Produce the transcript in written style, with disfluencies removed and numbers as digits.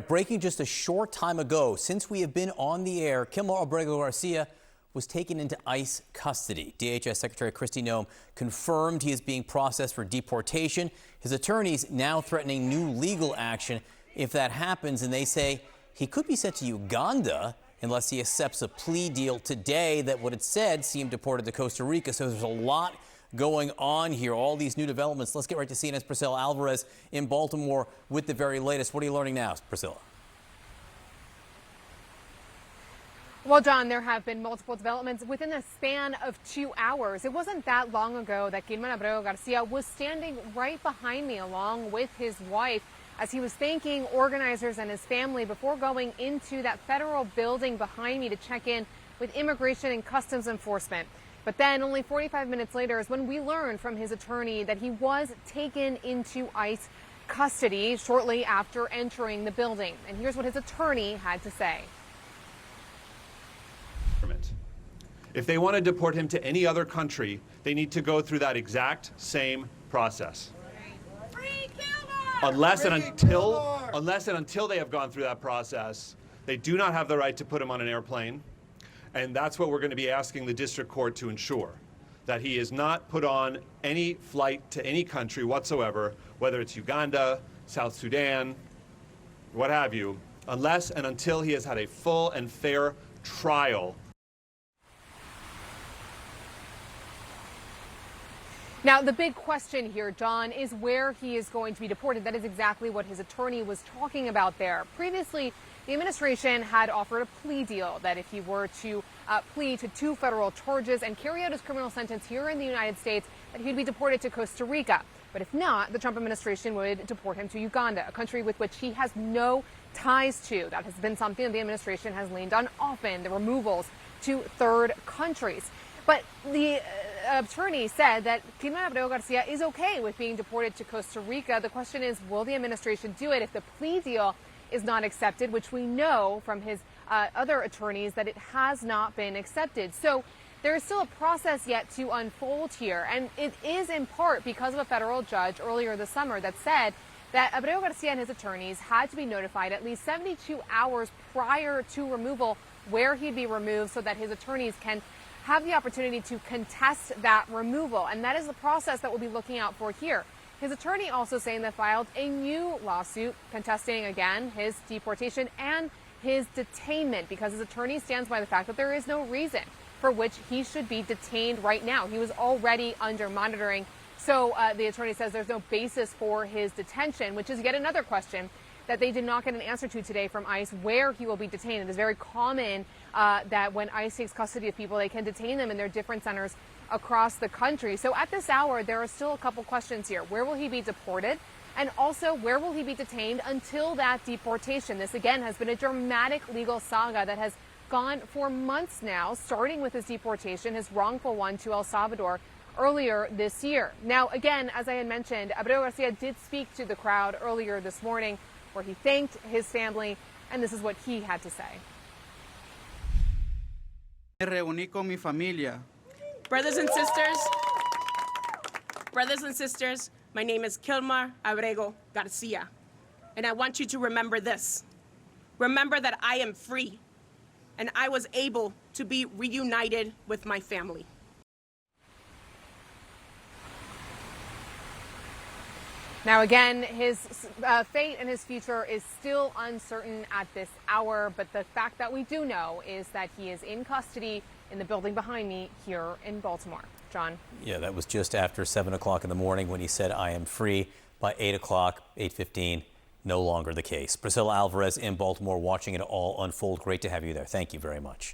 Breaking just a short time ago, since we have been on the air, Kilmar Abrego Garcia was taken into ICE custody. DHS Secretary Kristi Noem confirmed he is being processed for deportation. His attorneys now threatening new legal action if that happens, and they say he could be sent to Uganda unless he accepts a plea deal today that what it said see him deported to Costa Rica. So there's a lot going on here, all these new developments. Let's get right to CNN's Priscilla Alvarez in Baltimore with the very latest. What are you learning now, Priscilla? Well, John, there have been multiple developments within the span of 2 hours. It wasn't that long ago that Kilmar Abrego Garcia was standing right behind me along with his wife as he was thanking organizers and his family before going into that federal building behind me to check in with Immigration and Customs Enforcement. But then only 45 minutes later is when we learned from his attorney that he was taken into ICE custody shortly after entering the building. And here's what his attorney had to say. If they want to deport him to any other country, they need to go through that exact same process. Unless and until they have gone through that process, they do not have the right to put him on an airplane. And that's what we're going to be asking the district court to ensure, that he is not put on any flight to any country whatsoever, whether it's Uganda, South Sudan, what have you, unless and until he has had a full and fair trial. Now, the big question here, John, is where he is going to be deported. That is exactly what his attorney was talking about there. Previously, the administration had offered a plea deal that if he were to plead to 2 federal charges and carry out his criminal sentence here in the United States, that he'd be deported to Costa Rica. But if not, the Trump administration would deport him to Uganda, a country with which he has no ties to. That has been something that the administration has leaned on often, the removals to third countries. But the attorney said that Kilmar Abrego Garcia is okay with being deported to Costa Rica. The question is, will the administration do it if the plea deal is not accepted, which we know from his other attorneys that it has not been accepted. So there is still a process yet to unfold here. And it is in part because of a federal judge earlier this summer that said that Abrego Garcia and his attorneys had to be notified at least 72 hours prior to removal where he'd be removed so that his attorneys can have the opportunity to contest that removal. And that is the process that we'll be looking out for here. His attorney also saying they filed a new lawsuit contesting, again, his deportation and his detainment, because his attorney stands by the fact that there is no reason for which he should be detained right now. He was already under monitoring. So the attorney says there's no basis for his detention, which is yet another question that they did not get an answer to today from ICE, where he will be detained. It is very common that when ICE takes custody of people, they can detain them in their different centers across the country. So at this hour, there are still a couple questions here. Where will he be deported? And also, where will he be detained until that deportation? This, again, has been a dramatic legal saga that has gone for months now, starting with his deportation, his wrongful one to El Salvador earlier this year. Now, again, as I had mentioned, Abrego Garcia did speak to the crowd earlier this morning, where he thanked his family, and this is what he had to say. Me reuní con mi familia. Brothers and sisters, my name is Kilmar Abrego Garcia, and I want you to remember this. Remember that I am free, and I was able to be reunited with my family. Now, again, his fate and his future is still uncertain at this hour, but the fact that we do know is that he is in custody in the building behind me here in Baltimore. John? Yeah, that was just after 7 o'clock in the morning when he said, I am free. By 8 o'clock, 8:15, no longer the case. Priscilla Alvarez in Baltimore watching it all unfold. Great to have you there. Thank you very much.